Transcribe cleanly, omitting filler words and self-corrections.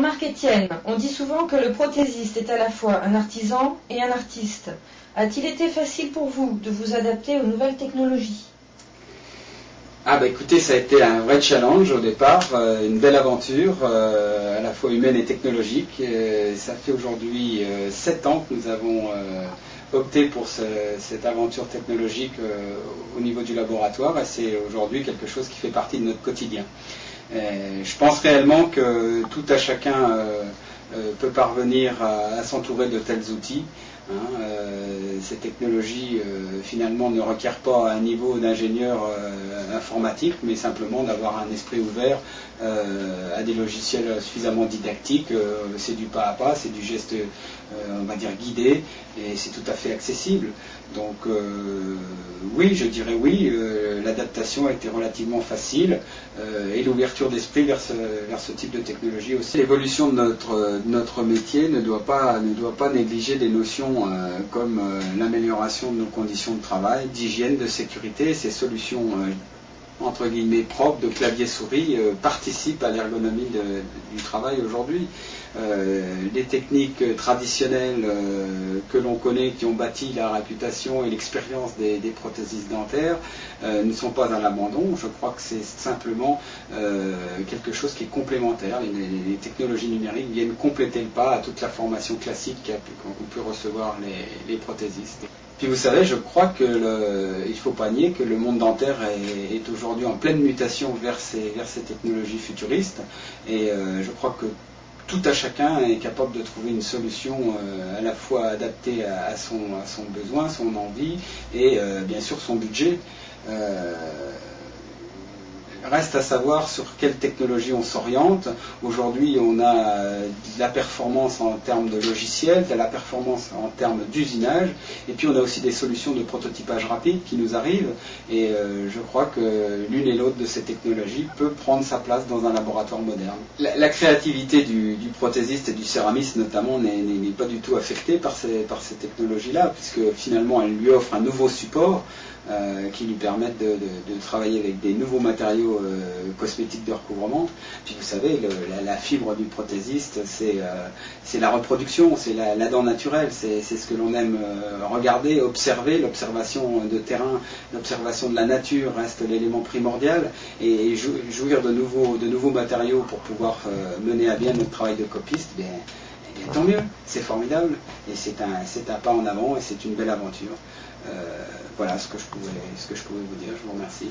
Marc-Étienne, on dit souvent que le prothésiste est à la fois un artisan et un artiste. A-t-il été facile pour vous de vous adapter aux nouvelles technologies? Écoutez, ça a été un vrai challenge au départ, une belle aventure, à la fois humaine et technologique. Ça fait aujourd'hui 7 ans que nous avons opté pour cette aventure technologique au niveau du laboratoire, et c'est aujourd'hui quelque chose qui fait partie de notre quotidien. Je pense réellement que tout à chacun peut parvenir à s'entourer de tels outils. Ces technologies finalement ne requièrent pas un niveau d'ingénieur informatique, mais simplement d'avoir un esprit ouvert à des logiciels suffisamment didactiques. C'est du pas à pas, c'est du geste, on va dire, guidé, et c'est tout à fait accessible. Donc oui, je dirais oui, l'adaptation a été relativement facile, et l'ouverture d'esprit vers ce type de technologie aussi. L'évolution de notre métier ne doit pas négliger des notions comme l'amélioration de nos conditions de travail, d'hygiène, de sécurité. Ces solutions entre guillemets propres de clavier-souris participent à l'ergonomie du travail aujourd'hui. Les techniques traditionnelles que l'on connaît, qui ont bâti la réputation et l'expérience des prothésistes dentaires, ne sont pas à l'abandon. Je crois que c'est simplement quelque chose qui est complémentaire. Les technologies numériques viennent compléter le pas à toute la formation classique qu'ont pu recevoir les prothésistes. Puis vous savez, je crois qu'il ne faut pas nier que le monde dentaire est aujourd'hui en pleine mutation vers ces technologies futuristes, et je crois que tout à chacun est capable de trouver une solution à la fois adaptée à son besoin, son envie et bien sûr son budget. Reste à savoir sur quelle technologie on s'oriente. Aujourd'hui, on a de la performance en termes de logiciel, de la performance en termes d'usinage, et puis on a aussi des solutions de prototypage rapide qui nous arrivent, et je crois que l'une et l'autre de ces technologies peut prendre sa place dans un laboratoire moderne. La créativité du prothésiste et du céramiste notamment n'est pas du tout affectée par ces technologies-là, puisque finalement elles lui offrent un nouveau support qui lui permettent de travailler avec des nouveaux matériaux cosmétiques de recouvrement. Puis vous savez, la fibre du prothésiste, c'est la reproduction, c'est la dent naturelle, c'est ce que l'on aime regarder, observer. L'observation de terrain, l'observation de la nature reste l'élément primordial, et jouir de nouveaux matériaux pour pouvoir mener à bien notre travail de copiste, tant mieux, c'est formidable, et c'est un pas en avant, et c'est une belle aventure. Voilà ce que je pouvais vous dire. Je vous remercie.